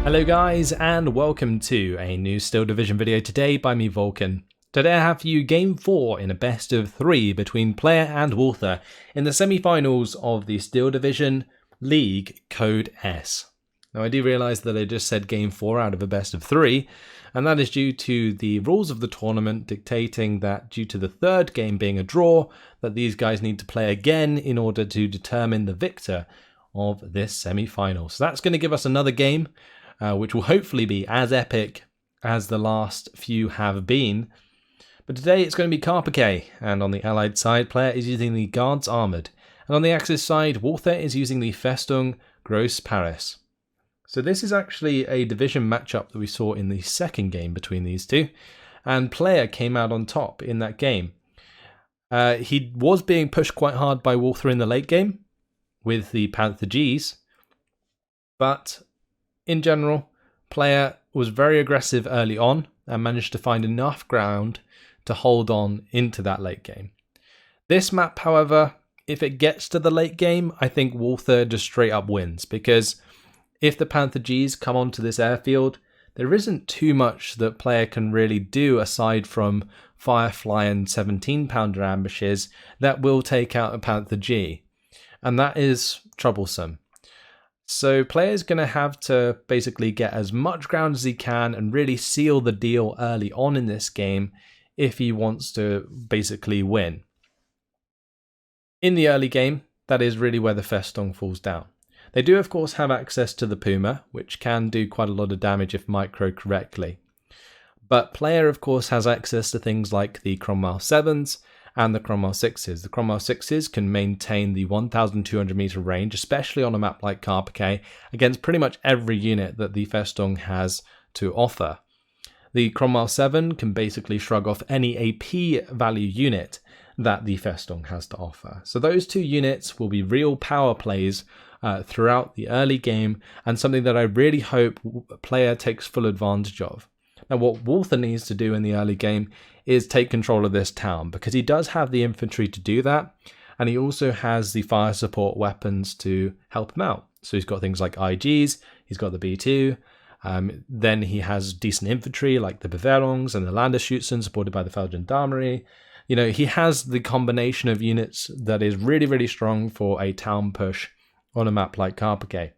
Hello guys, and welcome to a new Steel Division video today by me, Vulcan. Today I have for you Game 4 in a best of 3 between Player and Walther in the semi-finals of the Steel Division League Code S. Now I do realise that I just said Game 4 out of a best of 3, and that is due to the rules of the tournament dictating that due to the third game being a draw, that these guys need to play again in order to determine the victor of this semi-final. So that's going to give us another game, which will hopefully be as epic as the last few have been. But today it's going to be Carpiquet, and on the Allied side, Player is using the Guards Armoured, and on the Axis side, Walther is using the Festung Gross-Paris. So this is actually a division matchup that we saw in the second game between these two, and Player came out on top in that game. He was being pushed quite hard by Walther in the late game with the Panther Gs, but in general, Player was very aggressive early on and managed to find enough ground to hold on into that late game. This map, however, if it gets to the late game, I think Walther just straight up wins, because if the Panther Gs come onto this airfield, there isn't too much that Player can really do aside from Firefly and 17-pounder ambushes that will take out a Panther G, and that is troublesome. So Player's going to have to basically get as much ground as he can and really seal the deal early on in this game if he wants to basically win. In the early game, that is really where the Festung falls down. They do of course have access to the Puma, which can do quite a lot of damage if micro correctly. But Player of course has access to things like the Cromwell 7s and the Cromwell 6s. The Cromwell 6s can maintain the 1,200 meter range, especially on a map like Carpiquet, against pretty much every unit that the Festung has to offer. The Cromwell 7 can basically shrug off any AP value unit that the Festung has to offer. So those two units will be real power plays throughout the early game, and something that I really hope Player takes full advantage of. Now what Walther needs to do in the early game is take control of this town, because he does have the infantry to do that, and he also has the fire support weapons to help him out. So he's got things like IGs, he's got the B2, then he has decent infantry like the Beveraungs and the Landersschützen supported by the Feldgendarmerie. You know, he has the combination of units that is really, really strong for a town push on a map like Carpiquet.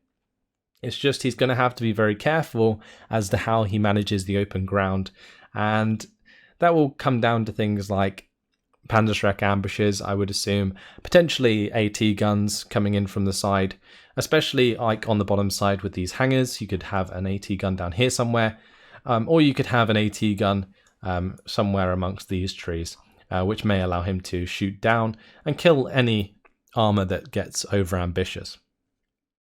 It's just he's going to have to be very careful as to how he manages the open ground, and that will come down to things like Panzerschreck ambushes, I would assume, potentially AT guns coming in from the side, especially like on the bottom side with these hangars. You could have an AT gun down here somewhere, or you could have an AT gun somewhere amongst these trees, which may allow him to shoot down and kill any armor that gets over ambitious.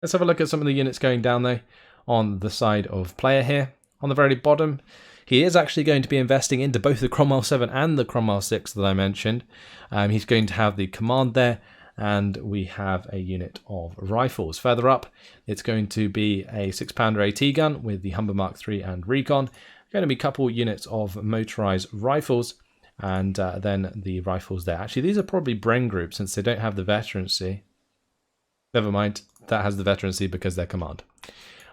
Let's have a look at some of the units going down though on the side of Player here. On the very bottom, he is actually going to be investing into both the Cromwell 7 and the Cromwell 6 that I mentioned. He's going to have the command there, and we have a unit of rifles. Further up, it's going to be a 6-pounder AT gun with the Humber Mark III and Recon. Going to be a couple units of motorized rifles, and then the rifles there. Actually, these are probably Bren group since they don't have the veterancy. Never mind, that has the veterancy because they're command.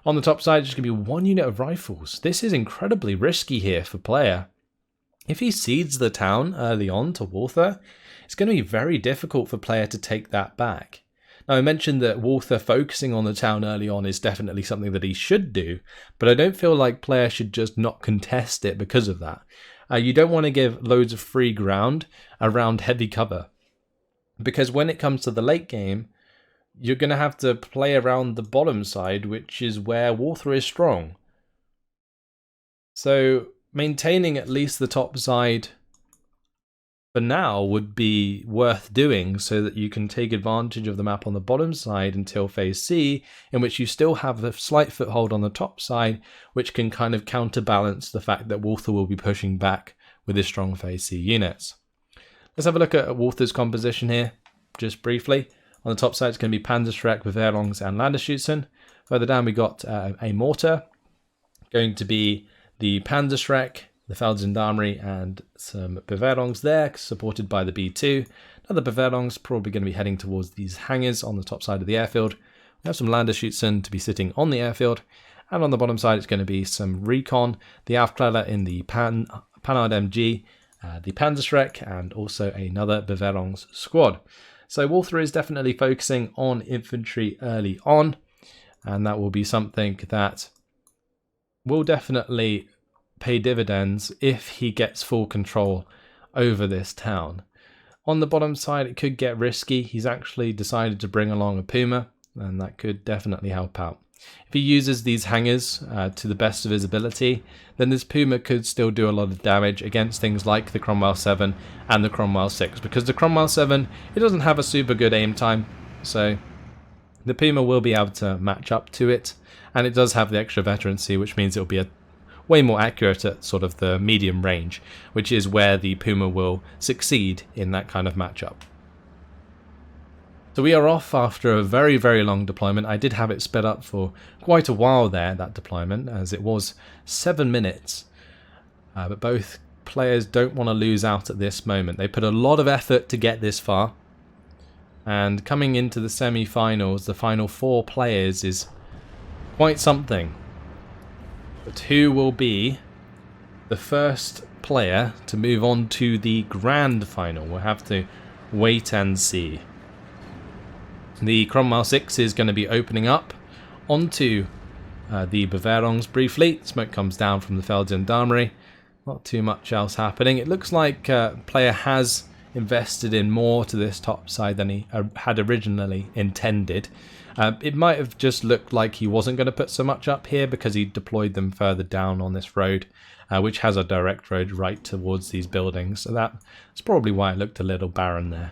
On the top side, it's going to be one unit of rifles. This is incredibly risky here for Player. If he cedes the town early on to Walther, it's going to be very difficult for Player to take that back. Now, I mentioned that Walther focusing on the town early on is definitely something that he should do, but I don't feel like Player should just not contest it because of that. You don't want to give loads of free ground around heavy cover, because when it comes to the late game, you're going to have to play around the bottom side, which is where Walther is strong. So maintaining at least the top side for now would be worth doing, so that you can take advantage of the map on the bottom side until phase C, in which you still have a slight foothold on the top side, which can kind of counterbalance the fact that Walther will be pushing back with his strong phase C units. Let's have a look at Walther's composition here, just briefly. On the top side, it's going to be Panzerschreck, Beveraungs, and Landersschützen. Further down, we got a mortar, going to be the Panzerschreck, the Feldgendarmerie, and some Beveraungs there, supported by the B2. Now the Beveraungs probably going to be heading towards these hangars on the top side of the airfield. We have some Landersschützen to be sitting on the airfield, And on the bottom side, it's going to be some recon, the Aufklärer in the Panhard MG, the Panzerschreck, and also another Beveraungs squad. So Walther is definitely focusing on infantry early on, and that will be something that will definitely pay dividends if he gets full control over this town. On the bottom side, it could get risky. He's actually decided to bring along a Puma, and that could definitely help out. If he uses these hangars to the best of his ability, then this Puma could still do a lot of damage against things like the Cromwell 7 and the Cromwell 6, because the Cromwell 7, it doesn't have a super good aim time, so the Puma will be able to match up to it, and it does have the extra veterancy, which means it will be way more accurate at sort of the medium range, which is where the Puma will succeed in that kind of matchup. So we are off after a very, very long deployment. I did have it sped up for quite a while there, that deployment, as it was 7 minutes. But both players don't want to lose out at this moment. They put a lot of effort to get this far. And coming into the semi-finals, the final 4 players is quite something. But who will be the first player to move on to the grand final? We'll have to wait and see. The Cromwell 6 is going to be opening up onto the Beveraungs briefly. Smoke comes down from the Feldgendarmerie. Not too much else happening. It looks like player has invested in more to this top side than he had originally intended. It might have just looked like he wasn't going to put so much up here because he deployed them further down on this road, which has a direct road right towards these buildings. So that's probably why it looked a little barren there.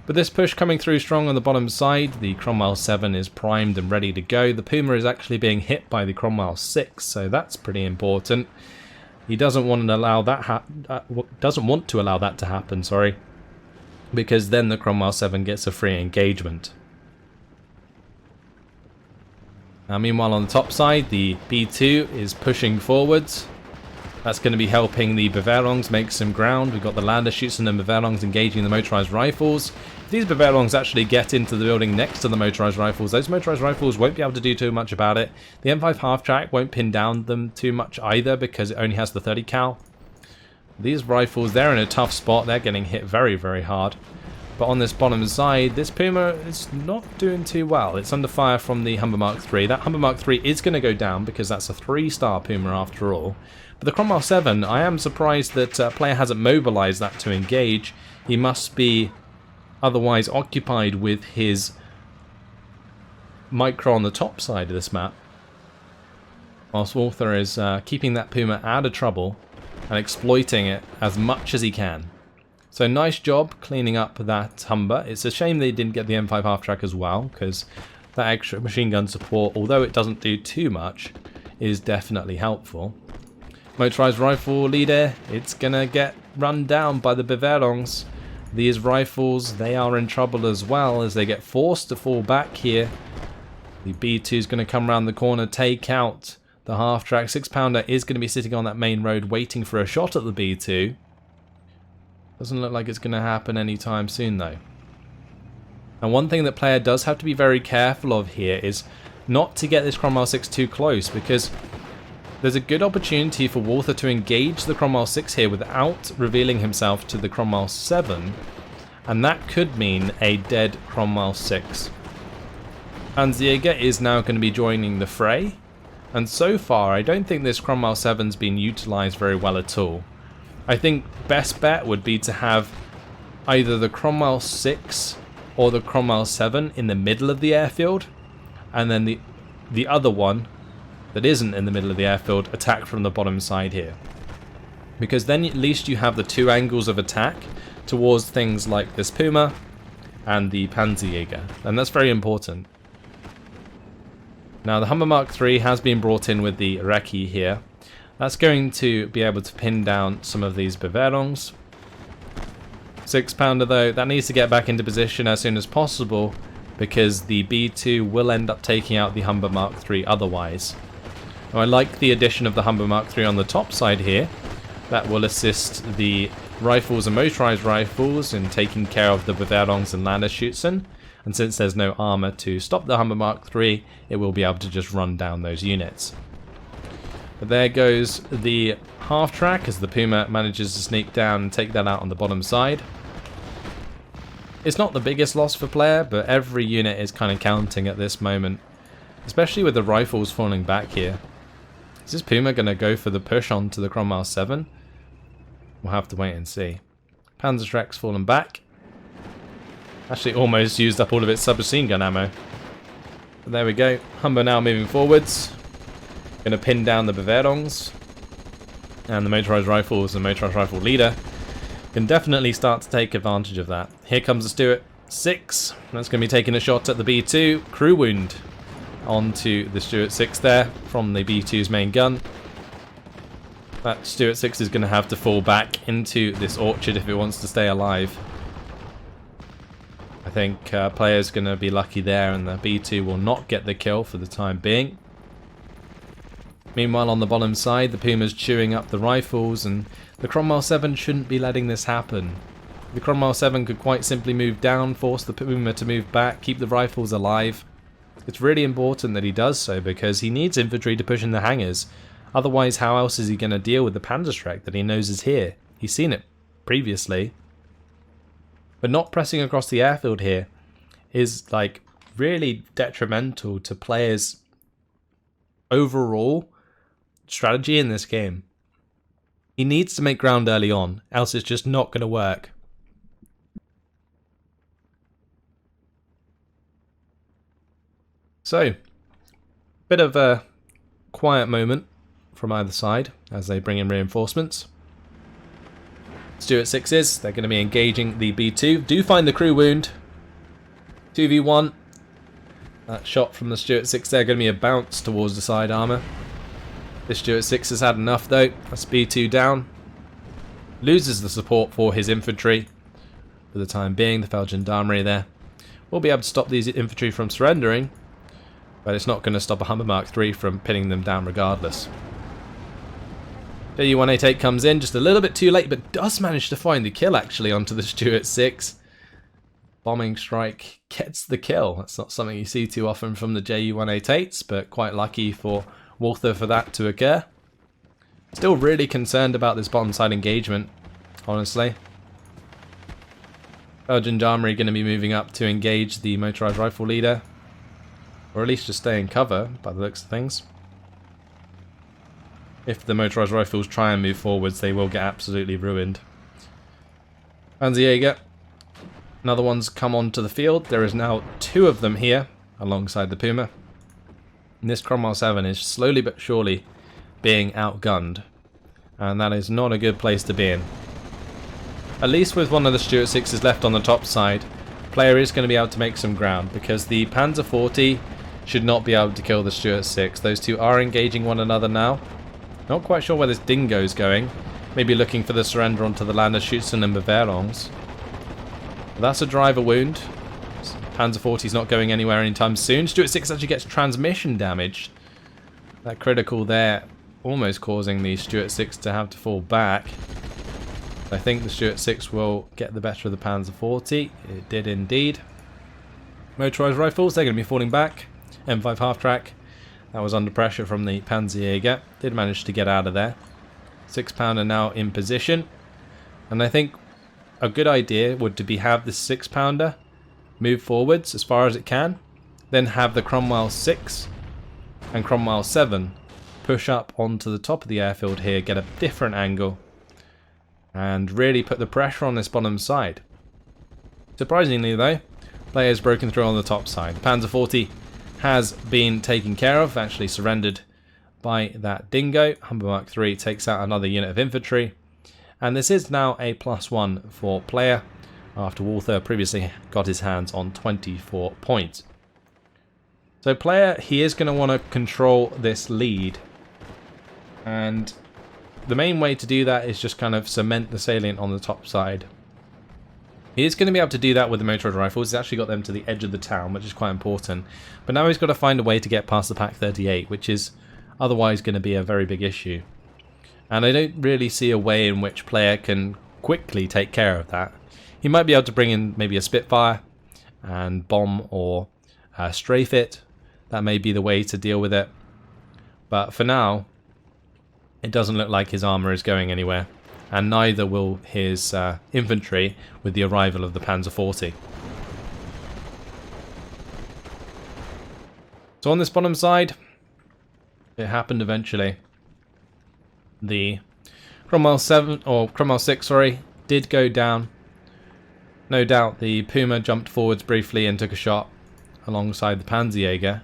But this push coming through strong on the bottom side, the Cromwell 7 is primed and ready to go. The Puma is actually being hit by the Cromwell 6, so that's pretty important. He doesn't want to allow that to happen, sorry, because then the Cromwell 7 gets a free engagement. Now, meanwhile, on the top side, the B2 is pushing forwards. That's going to be helping the Beveraungs make some ground. We've got the Landerschützen and Beveraungs engaging the motorized rifles. If these Beveraungs actually get into the building next to the motorized rifles, those motorized rifles won't be able to do too much about it. The M5 half-track won't pin down them too much either because it only has the 30 cal. These rifles, they're in a tough spot. They're getting hit very, very hard. But on this bottom side, this Puma is not doing too well. It's under fire from the Humber Mark III. That Humber Mark III is going to go down because that's a 3-star Puma after all. But the Cromwell 7, I am surprised that player hasn't mobilized that to engage. He must be otherwise occupied with his micro on the top side of this map, whilst Walther is keeping that Puma out of trouble and exploiting it as much as he can. So nice job cleaning up that Humber. It's a shame they didn't get the M5 half-track as well, because that extra machine gun support, although it doesn't do too much, is definitely helpful. Motorized rifle leader, it's gonna get run down by the Beveraungs. These rifles, they are in trouble as well as they get forced to fall back here. The B2 is going to come around the corner, take out the half-track. 6-pounder is going to be sitting on that main road waiting for a shot at the B2. Doesn't look like it's going to happen anytime soon though. And one thing that player does have to be very careful of here is not to get this Cromwell 6 too close, because there's a good opportunity for Walther to engage the Cromwell 6 here without revealing himself to the Cromwell 7, and that could mean a dead Cromwell 6. Panzerjäger is now going to be joining the fray, and so far I don't think this Cromwell 7's been utilised very well at all. I think best bet would be to have either the Cromwell 6 or the Cromwell 7 in the middle of the airfield, and then the other one that isn't in the middle of the airfield attack from the bottom side here. Because then at least you have the 2 angles of attack towards things like this Puma and the Panzerjäger, and that's very important. Now the Humber Mark III has been brought in with the Recce here. That's going to be able to pin down some of these Beveraungs. 6-pounder though, that needs to get back into position as soon as possible, because the B2 will end up taking out the Humber Mark III otherwise. Now, I like the addition of the Humber Mark III on the top side here. That will assist the rifles and motorized rifles in taking care of the Beveraungs and Landerschützen. And since there's no armor to stop the Humber Mark III, it will be able to just run down those units. But there goes the half track as the Puma manages to sneak down and take that out on the bottom side. It's not the biggest loss for player, but every unit is kind of counting at this moment. Especially with the rifles falling back here. Is this Puma going to go for the push onto the Cromwell 7? We'll have to wait and see. Panzerschreck's fallen back. Actually almost used up all of its submachine gun ammo. But there we go. Humber now moving forwards. Going to pin down the Bavarians. And the motorized rifles and motorized rifle leader can definitely start to take advantage of that. Here comes the Stuart 6. That's going to be taking a shot at the B2. Crew wound onto the Stuart 6 there from the B2's main gun. That Stuart 6 is going to have to fall back into this orchard if it wants to stay alive. I think player's going to be lucky there, and the B2 will not get the kill for the time being. Meanwhile, on the bottom side, the Puma's chewing up the rifles, and the Cromwell 7 shouldn't be letting this happen. The Cromwell 7 could quite simply move down, force the Puma to move back, keep the rifles alive. It's really important that he does so, because he needs infantry to push in the hangars. Otherwise, how else is he going to deal with the Panzerschreck that he knows is here? He's seen it previously. But not pressing across the airfield here is like really detrimental to players' overall strategy in this game. He needs to make ground early on, else it's just not going to work. So, bit of a quiet moment from either side as they bring in reinforcements. Stuart 6s, they're going to be engaging the B2. Do find the crew wound. 2v1. That shot from the Stuart 6 there going to be a bounce towards the side armour. This Stuart 6 has had enough though. That's B2 down. Loses the support for his infantry for the time being. The VulcanHDGaming there will be able to stop these infantry from surrendering, but it's not going to stop a Humber Mark III from pinning them down regardless. JU-188 comes in just a little bit too late, but does manage to find the kill actually onto the Stuart 6. Bombing strike gets the kill. That's not something you see too often from the JU-188s, but quite lucky for Walther for that to occur. Still really concerned about this bottom side engagement, honestly. VulcanHDGaming going to be moving up to engage the motorized rifle leader, or at least just stay in cover by the looks of things. If the motorized rifles try and move forwards, they will get absolutely ruined. Panzerjäger, another one's come onto the field. There is now 2 of them here alongside the Puma. And this Cromwell 7 is slowly but surely being outgunned, and that is not a good place to be in. At least with one of the Stuart 6s left on the top side, player is going to be able to make some ground, because the Panzer 40 should not be able to kill the Stuart 6. Those two are engaging one another now. Not quite sure where this Dingo's going. Maybe looking for the surrender onto the Landerschutzen and Bavarians. That's a driver wound. Panzer 40's not going anywhere anytime soon. Stuart 6 actually gets transmission damage. That critical there almost causing the Stuart 6 to have to fall back. I think the Stuart 6 will get the better of the Panzer 40. It did indeed. Motorized rifles, they're going to be falling back. M5 half-track. That was under pressure from the Panzerjäger. Did manage to get out of there. 6-pounder now in position. And I think a good idea would to be have the 6-pounder move forwards as far as it can. Then have the Cromwell 6 and Cromwell 7 push up onto the top of the airfield here, get a different angle, and really put the pressure on this bottom side. Surprisingly though, players broken through on the top side. The Panzer 40 has been taken care of, actually surrendered by that Dingo. Humber Mark III takes out another unit of infantry, and this is now a +1 for player after Walther previously got his hands on 24 points. So player, he is going to want to control this lead, and the main way to do that is just kind of cement the salient on the top side. He is going to be able to do that with the motorized rifles. He's actually got them to the edge of the town, which is quite important. But now he's got to find a way to get past the Pak 38, which is otherwise going to be a very big issue. And I don't really see a way in which player can quickly take care of that. He might be able to bring in maybe a Spitfire and bomb or strafe it. That may be the way to deal with it. But for now, it doesn't look like his armour is going anywhere, and neither will his infantry with the arrival of the Panzer 40. So on this bottom side, it happened eventually. The Cromwell 6, sorry, did go down. No doubt the Puma jumped forwards briefly and took a shot alongside the Panzerjäger.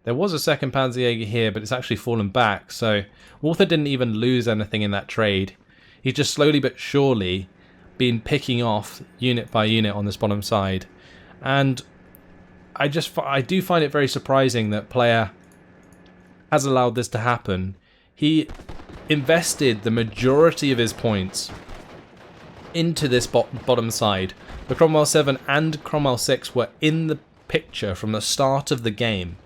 There was a second Panzerjäger here, but it's actually fallen back, so Walther didn't even lose anything in that trade. He's just slowly but surely been picking off unit by unit on this bottom side. And I do find it very surprising that player has allowed this to happen. He invested the majority of his points into this bottom side. The Cromwell 7 and Cromwell 6 were in the picture from the start of the game.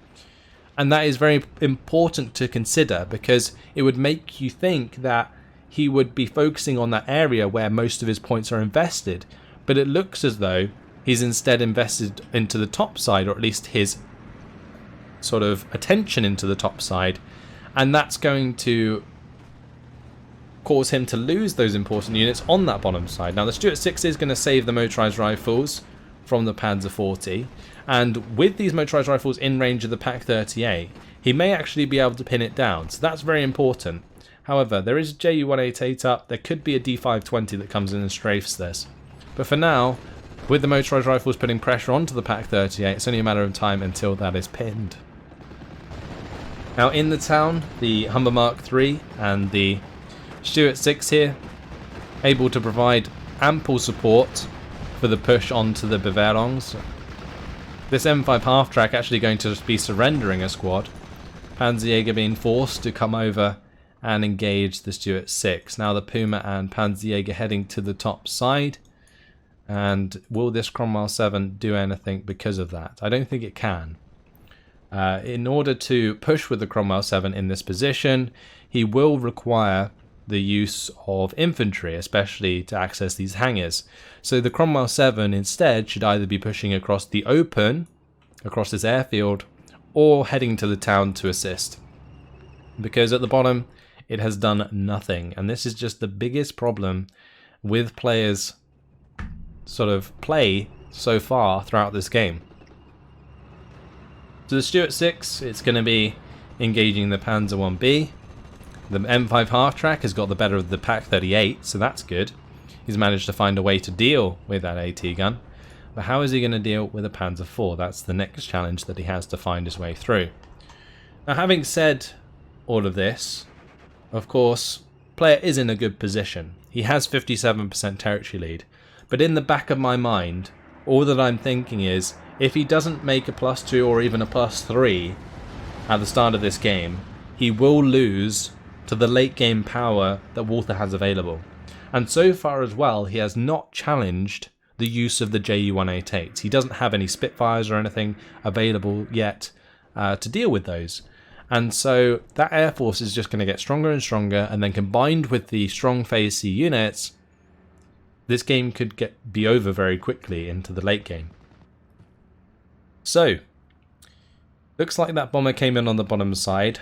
And that is very important to consider, because it would make you think that he would be focusing on that area where most of his points are invested. But it looks as though he's instead invested into the top side, or at least his sort of attention into the top side. And that's going to cause him to lose those important units on that bottom side. Now the Stuart 6 is going to save the motorised rifles from the Panzer 40, and with these motorised rifles in range of the Pak 38, he may actually be able to pin it down, so that's very important. However, there is a Ju-188 up, there could be a D520 that comes in and strafes this, but for now, with the motorised rifles putting pressure onto the Pak 38, it's only a matter of time until that is pinned. Now in the town, the Humber Mark III and the Stuart 6 here, able to provide ample support for the push onto the Bavarongs. This M5 half-track actually going to be surrendering a squad. Panzerjäger being forced to come over and engage the Stuart 6. Now the Puma and Panzerjäger heading to the top side. And will this Cromwell 7 do anything because of that? I don't think it can. In order to push with the Cromwell 7 in this position, he will require the use of infantry, especially to access these hangars. So the Cromwell 7 instead should either be pushing across the open, across this airfield, or heading to the town to assist. Because at the bottom, it has done nothing. And this is just the biggest problem with players' sort of play so far throughout this game. So the Stuart 6, it's going to be engaging the Panzer 1B. The M5 half-track has got the better of the Pak 38, so that's good. He's managed to find a way to deal with that AT gun. But how is he going to deal with a Panzer 4? That's the next challenge that he has to find his way through. Now, having said all of this, of course, player is in a good position. He has 57% territory lead. But in the back of my mind, all that I'm thinking is, if he doesn't make a +2 or even a +3 at the start of this game, he will lose to the late game power that Walther has available. And so far as well, he has not challenged the use of the Ju-188. He doesn't have any Spitfires or anything available yet to deal with those. And so that Air Force is just going to get stronger and stronger, and then combined with the strong Phase C units, this game could be over very quickly into the late game. So, looks like that bomber came in on the bottom side.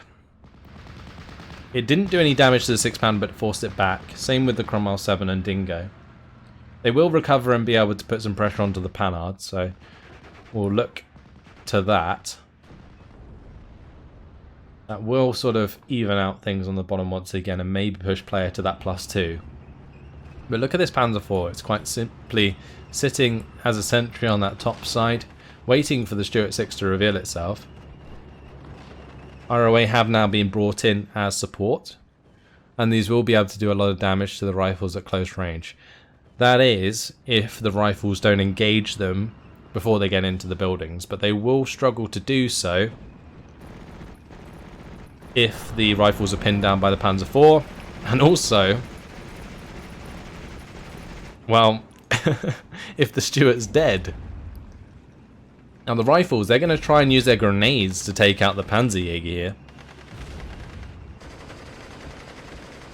It didn't do any damage to the 6-pound, but forced it back. Same with the Cromwell 7 and Dingo. They will recover and be able to put some pressure onto the Panhard, so we'll look to that. That will sort of even out things on the bottom once again and maybe push player to that +2. But look at this Panzer 4. It's quite simply sitting as a sentry on that top side, waiting for the Stuart 6 to reveal itself. ROA have now been brought in as support, and these will be able to do a lot of damage to the rifles at close range. That is, if the rifles don't engage them before they get into the buildings, but they will struggle to do so if the rifles are pinned down by the Panzer 4, and also, well, if the Stuart's dead. Now the rifles, they're going to try and use their grenades to take out the Panzerjäger here.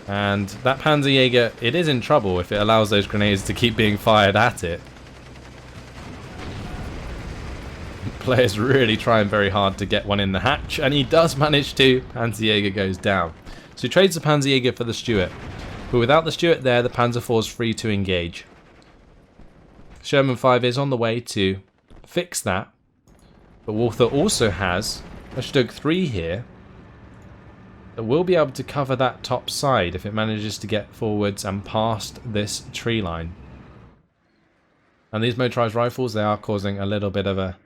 And that Panzerjäger, it is in trouble if it allows those grenades to keep being fired at it. Player's really trying very hard to get one in the hatch, and he does manage to. Panzerjäger goes down. So he trades the Panzerjäger for the Stuart. But without the Stuart there, the Panzer IV is free to engage. Sherman 5 is on the way to fix that. But Walther also has a Stug 3 here that will be able to cover that top side if it manages to get forwards and past this tree line. And these motorized rifles, they are causing a little bit of a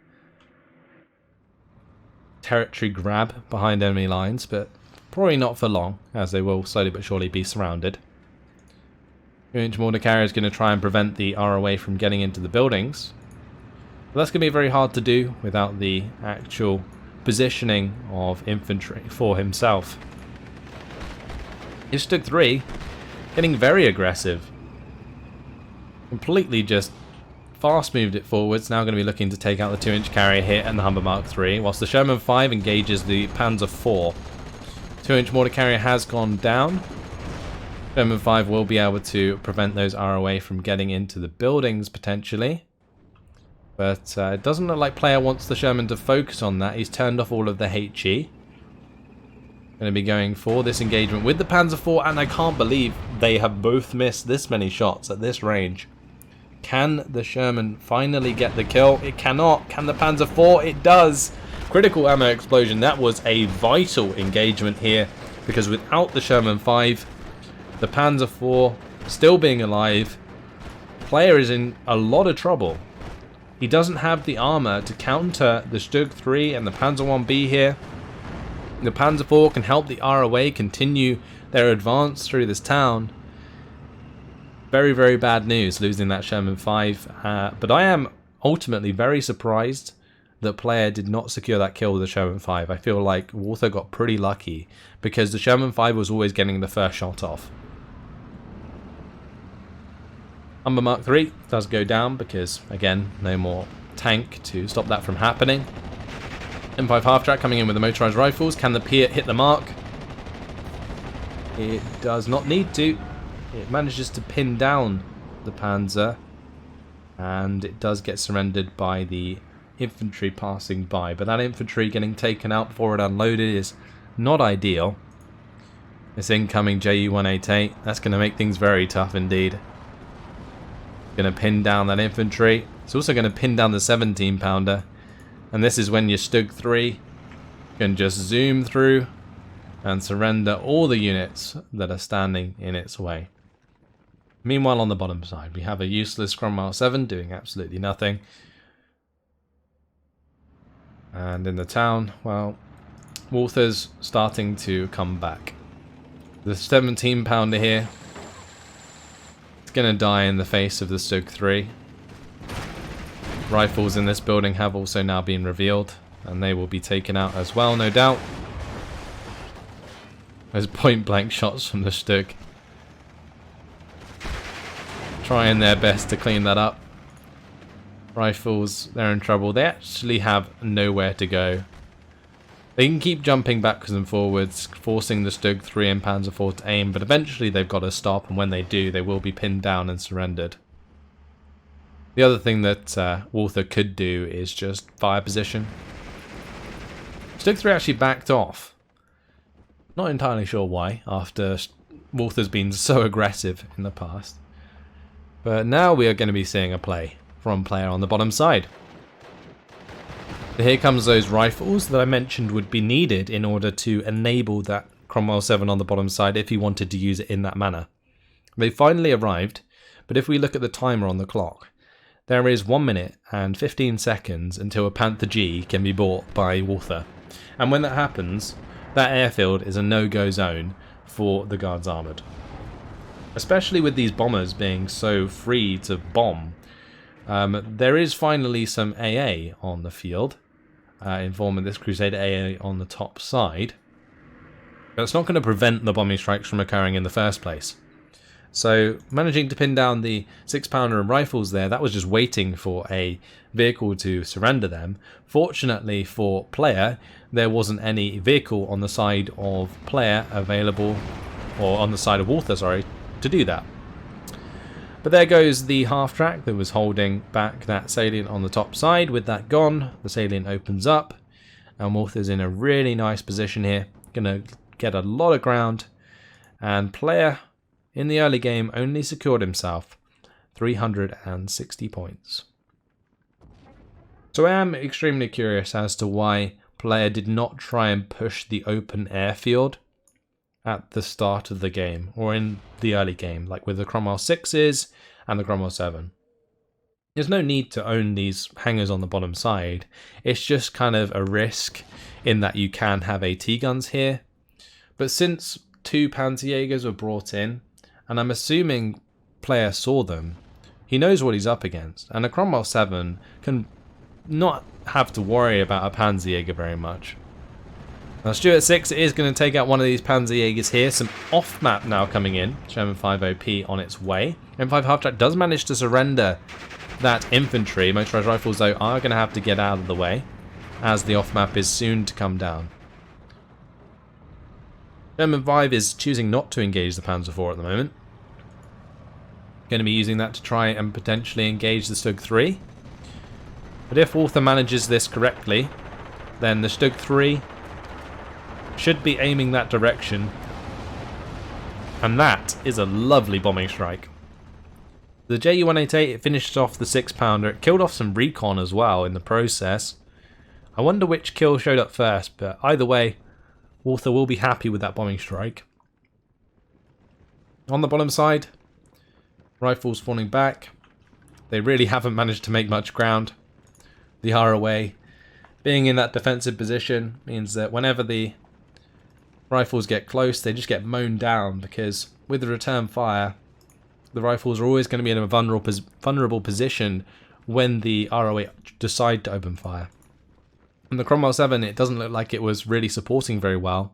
territory grab behind enemy lines, but probably not for long, as they will slowly but surely be surrounded. 2-inch mortar carrier is going to try and prevent the ROA from getting into the buildings. But that's going to be very hard to do without the actual positioning of infantry for himself. His Stug 3 getting very aggressive. Completely just fast moved it forwards. Now going to be looking to take out the 2-inch carrier here and the Humber Mark 3, whilst the Sherman 5 engages the Panzer IV. 2-inch mortar carrier has gone down. Sherman 5 will be able to prevent those ROA from getting into the buildings potentially. But it doesn't look like player wants the Sherman to focus on that. He's turned off all of the HE. Going to be going for this engagement with the Panzer IV, and I can't believe they have both missed this many shots at this range. Can the Sherman finally get the kill? It cannot. Can the Panzer IV? It does. Critical ammo explosion. That was a vital engagement here, because without the Sherman 5, the Panzer IV still being alive, player is in a lot of trouble. He doesn't have the armor to counter the Stug 3 and the Panzer 1B here. The Panzer IV can help the ROA continue their advance through this town. Very, very bad news losing that Sherman 5. But I am ultimately very surprised that player did not secure that kill with the Sherman 5. I feel like Walther got pretty lucky because the Sherman 5 was always getting the first shot off. Humber Mark 3 does go down because, again, no more tank to stop that from happening. M5 half-track coming in with the motorized rifles. Can the Piat hit the mark? It does not need to. It manages to pin down the Panzer, and it does get surrendered by the infantry passing by. But that infantry getting taken out before it unloaded is not ideal. This incoming Ju-188, that's going to make things very tough indeed. Going to pin down that infantry. It's also going to pin down the 17-pounder. And this is when your Stug 3 can just zoom through and surrender all the units that are standing in its way. Meanwhile, on the bottom side, we have a useless Cromwell 7 doing absolutely nothing. And in the town, well, Walther's starting to come back. The 17-pounder here, it's going to die in the face of the Stug 3. Rifles in this building have also now been revealed, and they will be taken out as well, no doubt. Those point-blank shots from the Stug. Trying their best to clean that up. Rifles, they're in trouble. They actually have nowhere to go. They can keep jumping backwards and forwards, forcing the Stug 3 and Panzer IV to aim, but eventually they've got to stop, and when they do, they will be pinned down and surrendered. The other thing that Walther could do is just fire position. Stug 3 actually backed off. Not entirely sure why, after Walther's been so aggressive in the past. But now we are going to be seeing a play from player on the bottom side. So here comes those rifles that I mentioned would be needed in order to enable that Cromwell 7 on the bottom side if he wanted to use it in that manner. They finally arrived, but if we look at the timer on the clock, there is 1 minute and 15 seconds until a Panther G can be bought by Walther. And when that happens, that airfield is a no-go zone for the Guards Armoured. Especially with these bombers being so free to bomb. There is finally some AA on the field, in form of this Crusader AA on the top side. But it's not going to prevent the bombing strikes from occurring in the first place. So managing to pin down the 6-pounder and rifles there, that was just waiting for a vehicle to surrender them. Fortunately for player, there wasn't any vehicle on the side of player available, or on the side of Walther, sorry, to do that. But there goes the half-track that was holding back that salient on the top side. With that gone, the salient opens up, and Walther's in a really nice position here. Gonna get a lot of ground And player in the early game only secured himself 360 points. So I am extremely curious as to why player did not try and push the open airfield at the start of the game, or in the early game, like with the Cromwell 6s and the Cromwell 7. There's no need to own these hangars on the bottom side. It's just kind of a risk in that you can have AT guns here. But since 2 Panzerjägers were brought in, and I'm assuming player saw them, he knows what he's up against. And a Cromwell 7 can not have to worry about a Panzerjäger very much. Now Stuart 6 is going to take out one of these Panzerjägers here. Some off-map now coming in. Sherman 5 OP on its way. M5 half-track does manage to surrender that infantry. Motorized rifles though are going to have to get out of the way, as the off-map is soon to come down. Sherman 5 is choosing not to engage the Panzer IV at the moment. Going to be using that to try and potentially engage the Stug 3. But if Walther manages this correctly, then the Stug 3 should be aiming that direction. And that is a lovely bombing strike. The Ju-188, it finished off the 6-pounder. It killed off some recon as well in the process. I wonder which kill showed up first, but either way, Walther will be happy with that bombing strike. On the bottom side, rifles falling back. They really haven't managed to make much ground. The ROA being in that defensive position means that whenever the rifles get close, they just get mown down, because with the return fire, the rifles are always going to be in a vulnerable position when the ROA decide to open fire. And the Cromwell 7, it doesn't look like it was really supporting very well.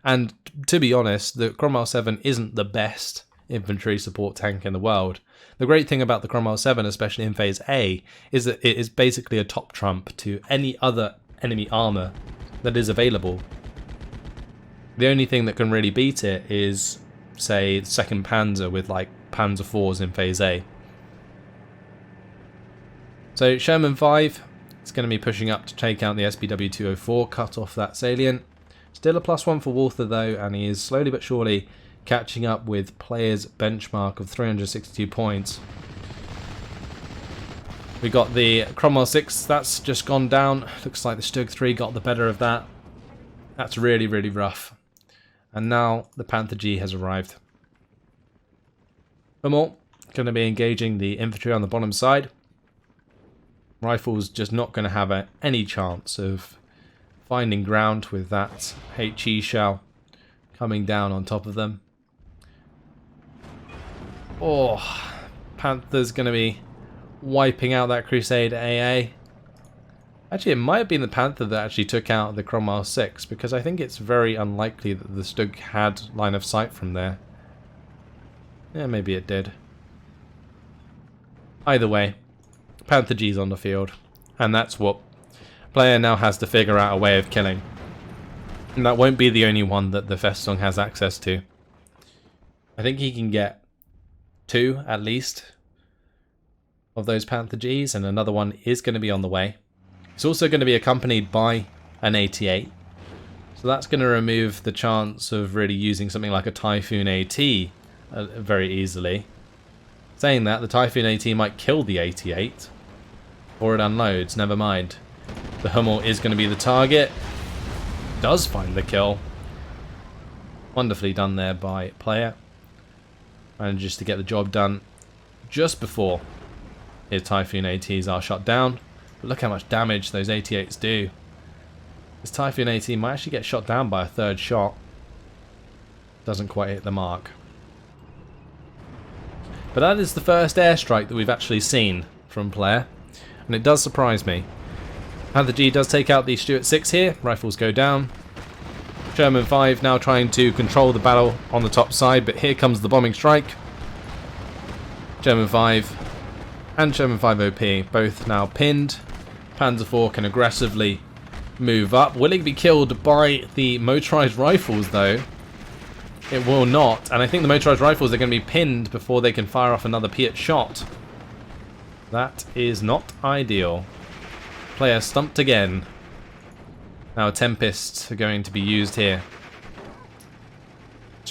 And to be honest, the Cromwell 7 isn't the best infantry support tank in the world. The great thing about the Cromwell 7, especially in Phase A, is that it is basically a top trump to any other enemy armour that is available. The only thing that can really beat it is, say, 2nd Panzer with like Panzer IVs in Phase A. So Sherman 5 is going to be pushing up to take out the SPW-204, cut off that salient. Still a +1 for Walther though, and he is slowly but surely catching up with player's benchmark of 362 points. We got the Cromwell 6, that's just gone down. Looks like the Stug 3 got the better of that. That's really, really rough. And now the Panther G has arrived. Hummel going to be engaging the infantry on the bottom side. Rifles just not going to have any chance of finding ground with that HE shell coming down on top of them. Oh, Panther's going to be wiping out that Crusade AA. Actually, it might have been the Panther that actually took out the Cromwell 6, because I think it's very unlikely that the Stug had line of sight from there. Yeah, maybe it did. Either way, Panther G's on the field, and that's what player now has to figure out a way of killing. And that won't be the only one that the Festung has access to. I think he can get 2 at least of those Panther Gs, and another one is going to be on the way. It's also going to be accompanied by an 88, so that's going to remove the chance of really using something like a Typhoon AT very easily. Saying that, the Typhoon AT might kill the 88, or it unloads, never mind. The Hummel is going to be the target. Does find the kill. Wonderfully done there by player. Manages to get the job done just before his Typhoon ATs are shot down. But look how much damage those 88s do. This Typhoon AT might actually get shot down by a 3rd shot. Doesn't quite hit the mark. But that is the first airstrike that we've actually seen from player, and it does surprise me. Panther G does take out the Stuart 6 here, rifles go down. Sherman 5 now trying to control the battle on the top side, but here comes the bombing strike. Sherman 5 and Sherman 5 OP both now pinned. Panzer IV can aggressively move up, willing to be killed by the motorized rifles though. It will not, and I think the motorized rifles are going to be pinned before they can fire off another Piat shot. That is not ideal. Player stumped again. Now Tempests are going to be used here.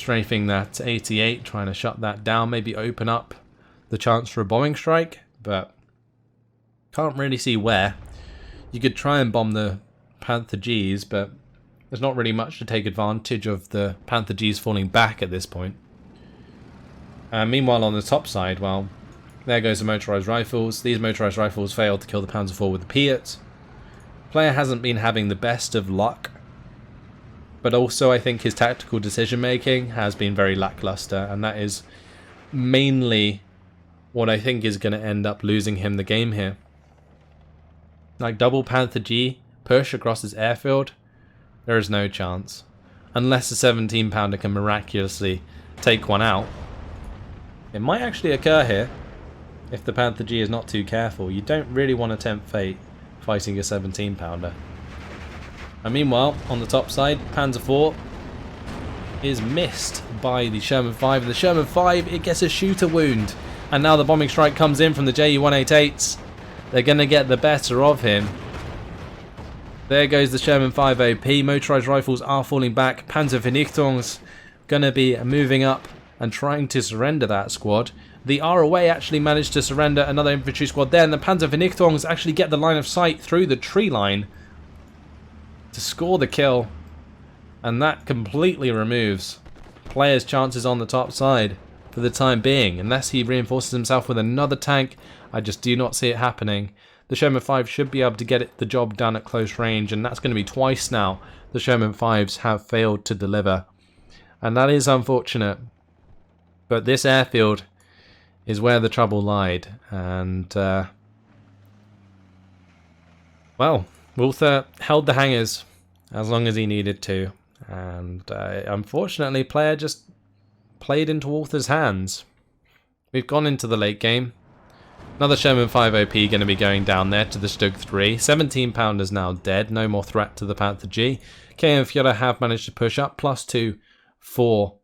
strafing that 88, trying to shut that down, maybe open up the chance for a bombing strike, but can't really see where. You could try and bomb the Panther Gs, but there's not really much to take advantage of the Panther Gs falling back at this point. Meanwhile on the top side, well, there goes the motorized rifles. These motorized rifles failed to kill the Panzer IV with the Piat. Player hasn't been having the best of luck, but also I think his tactical decision making has been very lackluster, and that is mainly what I think is going to end up losing him the game here. Like double Panther G push across his airfield, there is no chance. Unless a 17 pounder can miraculously take one out. It might actually occur here if the Panther G is not too careful. You don't really want to tempt fate fighting a 17 pounder. And meanwhile, on the top side, Panzer IV is missed by the Sherman 5. And the Sherman 5, it gets a shooter wound. And now the bombing strike comes in from the Ju-188s. They're going to get the better of him. There goes the Sherman 5 OP. Motorized rifles are falling back. Panzervernichtungs going to be moving up and trying to surrender that squad. The ROA actually managed to surrender another infantry squad there. And the Panzervernichtungs actually get the line of sight through the tree line to score the kill, and that completely removes player's chances on the top side for the time being. Unless he reinforces himself with another tank, I just do not see it happening. The Sherman 5 should be able to get the job done at close range, and that's going to be twice now the Sherman 5s have failed to deliver, and that is unfortunate. But this airfield is where the trouble lied, and well, Walther held the hangars as long as he needed to, and unfortunately player just played into Walther's hands. We've gone into the late game. Another Sherman 5 OP going to be going down there to the Stug 3. 17 pounders now dead, no more threat to the Panther G. K and Fjodor have managed to push up, +2 for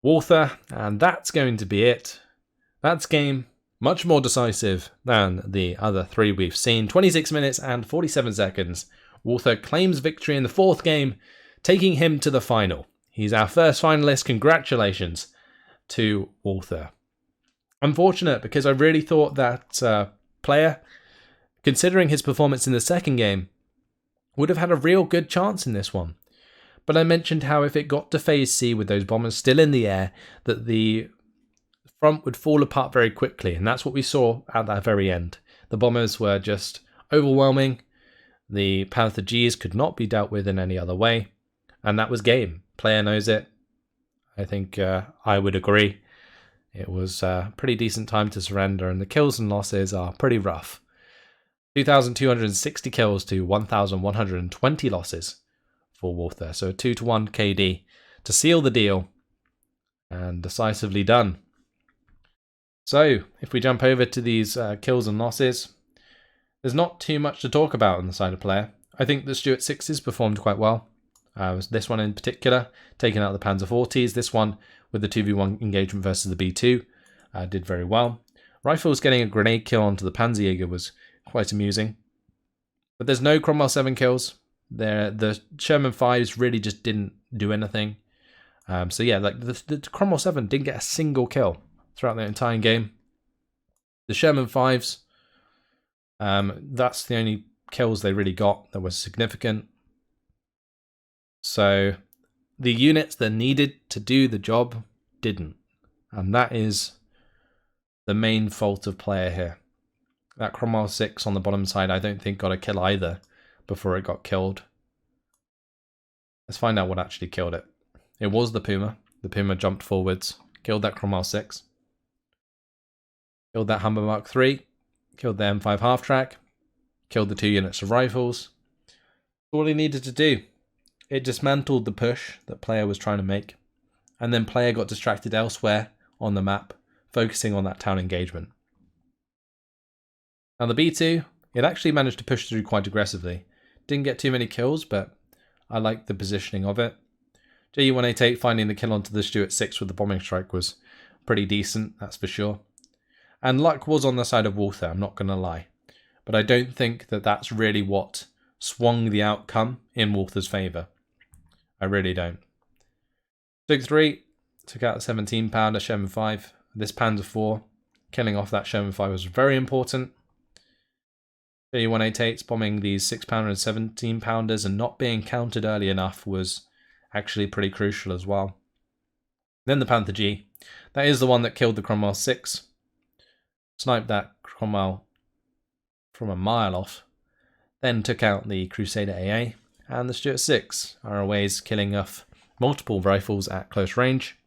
Walther, and that's going to be it. That's game. Much more decisive than the other three we've seen. 26 minutes and 47 seconds. Walther claims victory in the fourth game, taking him to the final. He's our first finalist. Congratulations to Walther. Unfortunate, because I really thought that player, considering his performance in the second game, would have had a real good chance in this one. But I mentioned how if it got to phase C with those bombers still in the air, that the front would fall apart very quickly, and that's what we saw at that very end. The bombers were just overwhelming. The Panther Gs could not be dealt with in any other way, and that was game. Player knows it. I think I would agree. It was a pretty decent time to surrender, and the kills and losses are pretty rough. 2,260 kills to 1,120 losses for Walther, so a 2-to-1 KD to seal the deal, and decisively done. So, if we jump over to these kills and losses, there's not too much to talk about on the side of player. I think the Stuart 6s performed quite well. This one in particular, taking out the Panzer 40s. This one with the 2v1 engagement versus the B2 did very well. Rifles getting a grenade kill onto the Panzerjäger was quite amusing. But there's no Cromwell 7 kills. The Sherman 5s really just didn't do anything. So yeah, like the Cromwell 7 didn't get a single kill throughout the entire game. The Sherman 5s, that's the only kills they really got that was significant. So the units that needed to do the job didn't. And that is the main fault of player here. That Cromwell 6 on the bottom side I don't think got a kill either before it got killed. Let's find out what actually killed it. It was the Puma. The Puma jumped forwards, killed that Cromwell 6. Killed that Humber Mark III, killed the M5 half-track, killed the 2 units of rifles. All he needed to do. It dismantled the push that player was trying to make, and then player got distracted elsewhere on the map, focusing on that town engagement. Now the B2, it actually managed to push through quite aggressively. Didn't get too many kills, but I liked the positioning of it. Ju-188 finding the kill onto the Stuart 6 with the bombing strike was pretty decent, that's for sure. And luck was on the side of Walther, I'm not going to lie. But I don't think that that's really what swung the outcome in Walther's favour. I really don't. Big 3 took out the 17 pounder Sherman 5. This Panzer 4, killing off that Sherman 5 was very important. JU-188s bombing these 6 pounder and 17 pounders and not being countered early enough was actually pretty crucial as well. Then the Panther G. That is the one that killed the Cromwell 6. Sniped that Cromwell from a mile off. Then took out the Crusader AA and the Stuart 6. ROAs killing off multiple rifles at close range,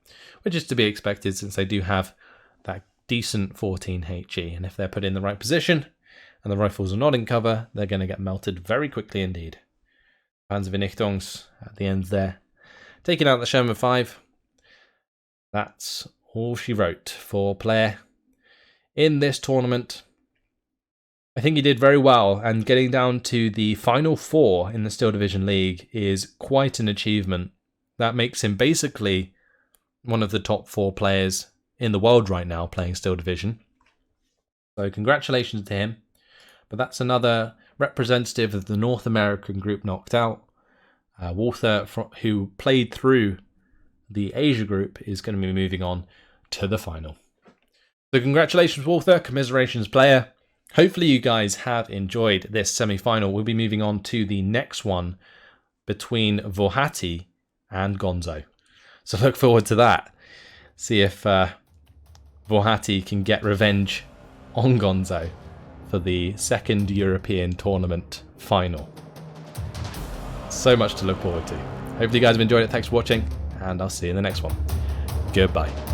which is to be expected since they do have that decent 14 HE. And if they're put in the right position and the rifles are not in cover, they're going to get melted very quickly indeed. Panzervernichtungs at the end there. Taking out the Sherman 5. That's all she wrote for Player in this tournament. I think he did very well, and getting down to the final 4 in the Steel Division League is quite an achievement. That makes him basically one of the top 4 players in the world right now playing Steel Division. So congratulations to him. But that's another representative of the North American group knocked out. Walther, who played through the Asia group, is going to be moving on to the final. So congratulations, Walther. Commiserations, Player. Hopefully you guys have enjoyed this semi-final. We'll be moving on to the next one between Vohati and Gonzo. So look forward to that. See if Vohati can get revenge on Gonzo for the second European tournament final. So much to look forward to. Hopefully you guys have enjoyed it. Thanks for watching, and I'll see you in the next one. Goodbye.